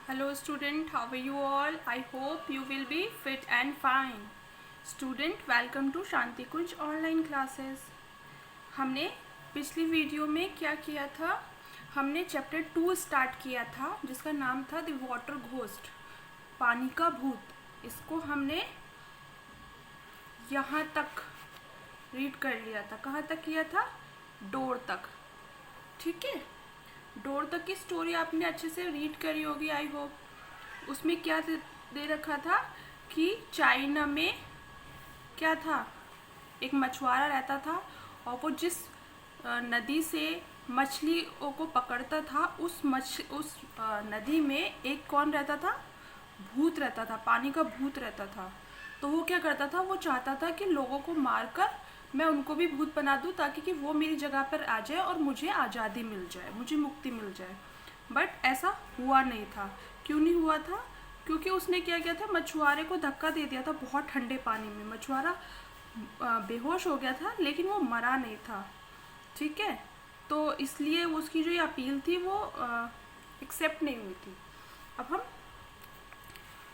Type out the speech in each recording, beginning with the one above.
Hello student, how are you all? I hope you will be fit and fine. Student, welcome to Shanti Kunj online classes. हमने पिछली video में क्या किया था? हमने chapter 2 start किया था जिसका नाम था द वाटर घोस्ट, पानी का भूत। इसको हमने यहाँ तक रीड कर लिया था। कहाँ तक किया था? डोर तक। ठीक है, डोर तक की स्टोरी आपने अच्छे से रीड करी होगी आई होप। उसमें क्या दे रखा था कि चाइना में क्या था, एक मछुआरा रहता था और वो जिस नदी से मछलियों को पकड़ता था उस नदी में एक कौन रहता था? भूत रहता था, पानी का भूत रहता था। तो वो क्या करता था, वो चाहता था कि लोगों को मारकर मैं उनको भी भूत बना दूं ताकि कि वो मेरी जगह पर आ जाए और मुझे आज़ादी मिल जाए, मुझे मुक्ति मिल जाए। बट ऐसा हुआ नहीं था। क्यों नहीं हुआ था? क्योंकि उसने क्या किया था, मछुआरे को धक्का दे दिया था बहुत ठंडे पानी में। मछुआरा बेहोश हो गया था लेकिन वो मरा नहीं था। ठीक है, तो इसलिए उसकी जो ये अपील थी वो एक्सेप्ट नहीं हुई थी। अब हम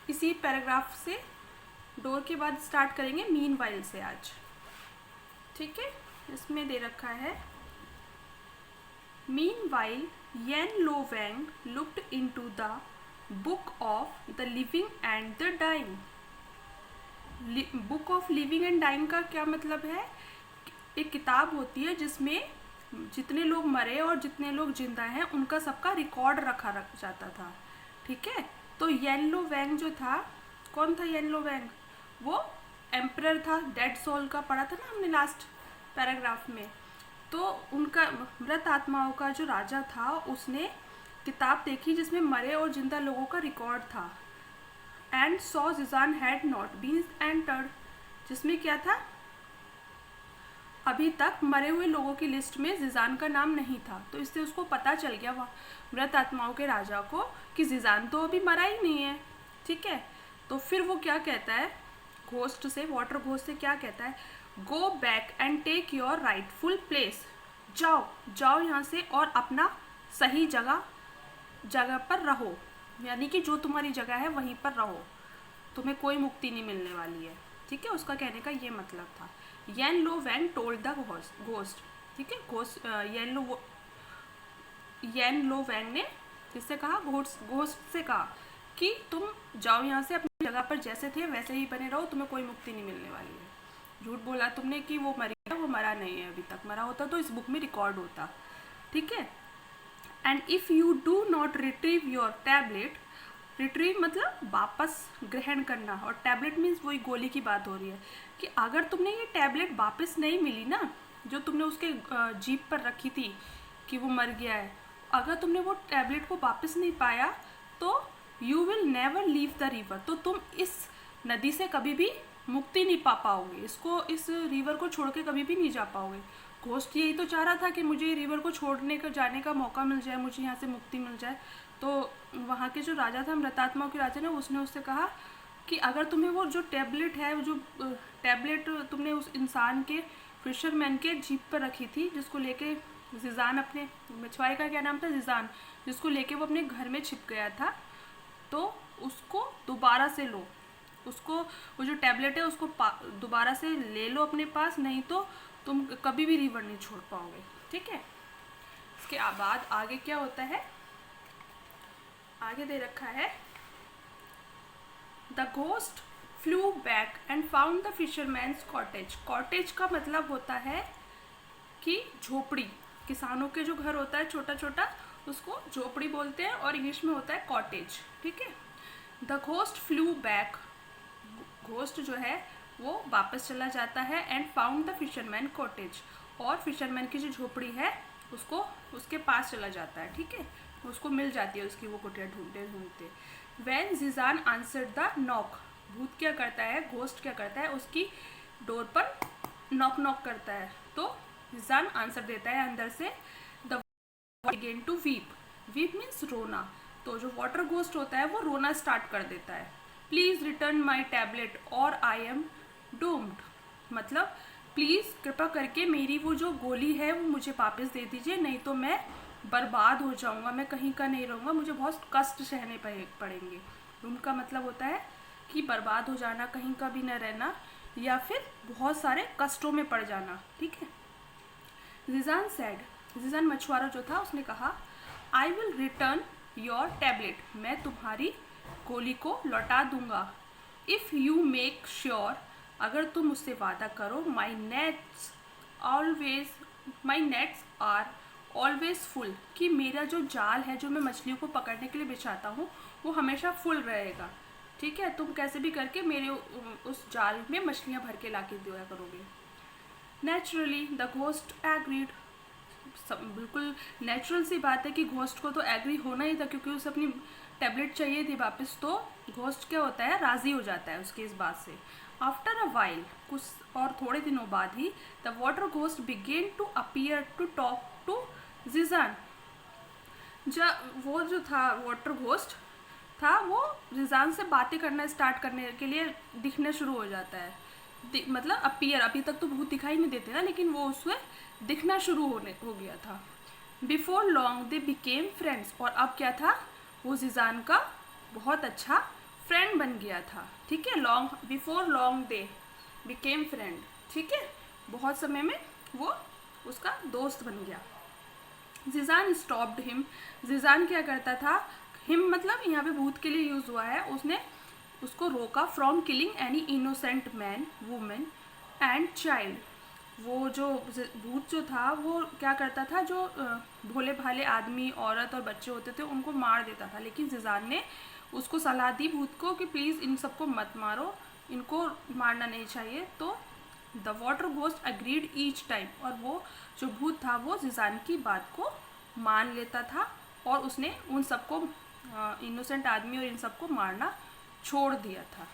इसी पैराग्राफ से डोर के बाद स्टार्ट करेंगे मीनवाइल से आज। ठीक है, इसमें दे रखा है meanwhile Yen Lo Wang looked into the book of the living and the dying. Book of living and dying का क्या मतलब है? एक किताब होती है जिसमें जितने लोग मरे और जितने लोग जिंदा हैं उनका सबका रिकॉर्ड रख जाता था। ठीक है, तो येन लो वैंग जो था, कौन था येन लो वैंग? वो एम्परर था, डेड सोल का पढ़ा था ना हमने लास्ट पैराग्राफ में। तो उनका मृत आत्माओं का जो राजा था उसने किताब देखी जिसमें मरे और जिंदा लोगों का रिकॉर्ड था। And so Jijan had not been entered, जिसमें क्या था, अभी तक मरे हुए लोगों की लिस्ट में जिजान का नाम नहीं था। तो इससे उसको पता चल गया वह मृत आत्माओं के राजा को कि जिजान तो अभी मरा ही नहीं है। ठीक है, तो फिर वो क्या कहता है घोस्ट से, वाटर घोस्ट से क्या कहता है, go back and take your rightful place. जाओ जाओ यहाँ से और अपना सही जगह पर रहो, यानी कि जो तुम्हारी जगह है वहीं पर रहो, तुम्हें कोई मुक्ति नहीं मिलने वाली है। ठीक है, उसका कहने का ये मतलब था। येन Lo Wang told the ghost. ठीक है, घोस्ट येन लो वैंग ने किससे कहा? घोस्ट से कहा कि तुम जाओ यहाँ से, अपनी जगह पर जैसे थे वैसे ही बने रहो, तुम्हें कोई मुक्ति नहीं मिलने वाली है। झूठ बोला तुमने कि वो मरी, वो मरा नहीं है, अभी तक मरा होता तो इस बुक में रिकॉर्ड होता। ठीक है, and if you do not retrieve your tablet, retrieve मतलब वापस ग्रहण करना, और टैबलेट मीन्स वही गोली की बात हो रही है कि अगर तुमने ये टैबलेट वापस नहीं मिली ना, जो तुमने उसके जीप पर रखी थी कि वो मर गया है, अगर तुमने वो टैबलेट को वापस नहीं पाया तो you will never leave the river, तो तुम इस नदी से कभी भी मुक्ति नहीं पा पाओगे, इस रिवर को छोड़ के कभी भी नहीं जा पाओगे। घोस्ट यही तो चाह रहा था कि मुझे रिवर को छोड़ने का जाने का मौका मिल जाए, मुझे यहाँ से मुक्ति मिल जाए। तो वहाँ के जो राजा था, मृतात्माओं के राजा ने, उसने उससे कहा कि अगर तुम्हें वो जो टैबलेट है, जो टैबलेट तुमने उस इंसान के, फिशरमैन के जीप पर रखी थी, जिसको लेके जिजान, अपने मछुआरे का क्या नाम था? जिजान, जिसको लेके वो अपने घर में छिप गया था, तो उसको दोबारा से लो, उसको वो जो टैबलेट है उसको दोबारा से ले लो अपने पास, नहीं तो तुम कभी भी रिवर नहीं छोड़ पाओगे। ठीक है, इसके बाद आगे क्या होता है, आगे दे रखा है the ghost flu back and found the fisherman's cottage. Cottage का मतलब होता है कि झोपड़ी, किसानों के जो घर होता है छोटा छोटा, उसको झोपड़ी बोलते हैं और इंग्लिश में होता है कॉटेज। ठीक है, the ghost flu back, ghost जो है वो वापस चला जाता है, and found the fisherman cottage, और फिशरमैन की जो झोपड़ी है उसको उसके पास चला जाता है। ठीक है, उसको मिल जाती है उसकी वो कुटिया ढूंढते ढूंढते। When Jijan answer the knock, भूत क्या करता है, घोस्ट क्या करता है, उसकी डोर पर नॉक नॉक करता है, तो जिजान आंसर देता है अंदर से, they began to weep, weep means रोना। तो जो वाटर घोस्ट होता है वो रोना स्टार्ट कर देता है, प्लीज़ रिटर्न माई टैबलेट और आई एम डूम्ड, मतलब प्लीज़ कृपा करके मेरी वो जो गोली है वो मुझे वापस दे दीजिए, नहीं तो मैं बर्बाद हो जाऊंगा, मैं कहीं का नहीं रहूँगा, मुझे बहुत कष्ट सहने पड़ेंगे। रूम का मतलब होता है कि बर्बाद हो जाना, कहीं का भी न रहना, या फिर बहुत सारे कष्टों में पड़ जाना। ठीक है। जिजान सेड, जिजान मछुआरा जो था उसने कहा, I will return your tablet, मैं तुम्हारी गोली को लौटा दूंगा। इफ़ यू मेक श्योर, अगर तुम उससे वादा करो, माई नेट्स आर ऑलवेज फुल, कि मेरा जो जाल है जो मैं मछलियों को पकड़ने के लिए बिछाता हूँ वो हमेशा फुल रहेगा। ठीक है, तुम कैसे भी करके मेरे उस जाल में मछलियाँ भर के ला के दिया करोगे। नेचुरली द घोस्ट एग्रीड, बिल्कुल नेचुरल सी बात है कि घोस्ट को तो एग्री होना ही था, क्योंकि उसे अपनी टैबलेट चाहिए थी वापस। तो घोस्ट क्या होता है, राज़ी हो जाता है उसकी इस बात से। आफ्टर अ वाइल, कुछ और थोड़े दिनों बाद ही, the water ghost began to appear to talk to Jijan. वो जो था वाटर घोस्ट था, वो जिजान से बातें करना स्टार्ट करने के लिए दिखने शुरू हो जाता है। मतलब अपीयर, अभी तक तो भूत दिखाई नहीं देते ना, लेकिन वो उसमें दिखना शुरू हो गया था। Before long they became friends, और अब क्या था, वो जिजान का बहुत अच्छा फ्रेंड बन गया था। ठीक है, before long they became friend. ठीक है, बहुत समय में वो उसका दोस्त बन गया। जिजान स्टॉप्ड हिम, जिजान क्या करता था, हिम मतलब यहाँ पे भूत के लिए यूज़ हुआ है, उसने उसको रोका, from killing any innocent man, women and child. वो जो भूत जो था वो क्या करता था, जो भोले भाले आदमी, औरत और बच्चे होते थे उनको मार देता था। लेकिन जिजान ने उसको सलाह दी भूत को कि प्लीज़ इन सबको मत मारो, इनको मारना नहीं चाहिए। तो the water ghost agreed each time, और वो जो भूत था वो जिजान की बात को मान लेता था, और उसने उन सबको इनोसेंट आदमी और इन सबको मारना छोड़ दिया था।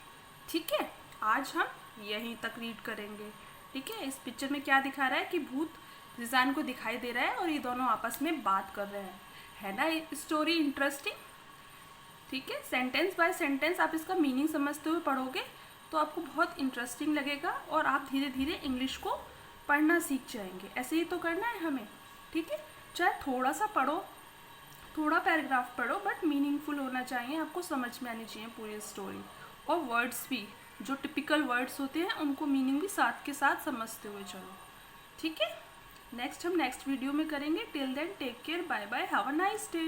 ठीक है, आज हम यहीं तक रीड करेंगे। ठीक है, इस पिक्चर में क्या दिखा रहा है कि भूत जिजान को दिखाई दे रहा है और ये दोनों आपस में बात कर रहे हैं। है ना स्टोरी इंटरेस्टिंग। ठीक है, सेंटेंस बाय सेंटेंस आप इसका मीनिंग समझते हुए पढ़ोगे तो आपको बहुत इंटरेस्टिंग लगेगा, और आप धीरे धीरे इंग्लिश को पढ़ना सीख जाएंगे। ऐसे ही तो करना है हमें। ठीक है, चाहे थोड़ा सा पढ़ो, थोड़ा पैराग्राफ पढ़ो, बट मीनिंगफुल होना चाहिए, आपको समझ में आनी चाहिए पूरी स्टोरी। और वर्ड्स भी, जो टिपिकल वर्ड्स होते हैं उनको मीनिंग भी साथ के साथ समझते हुए चलो। ठीक है, हम नेक्स्ट वीडियो में करेंगे। Till then take care, bye bye, have a nice day.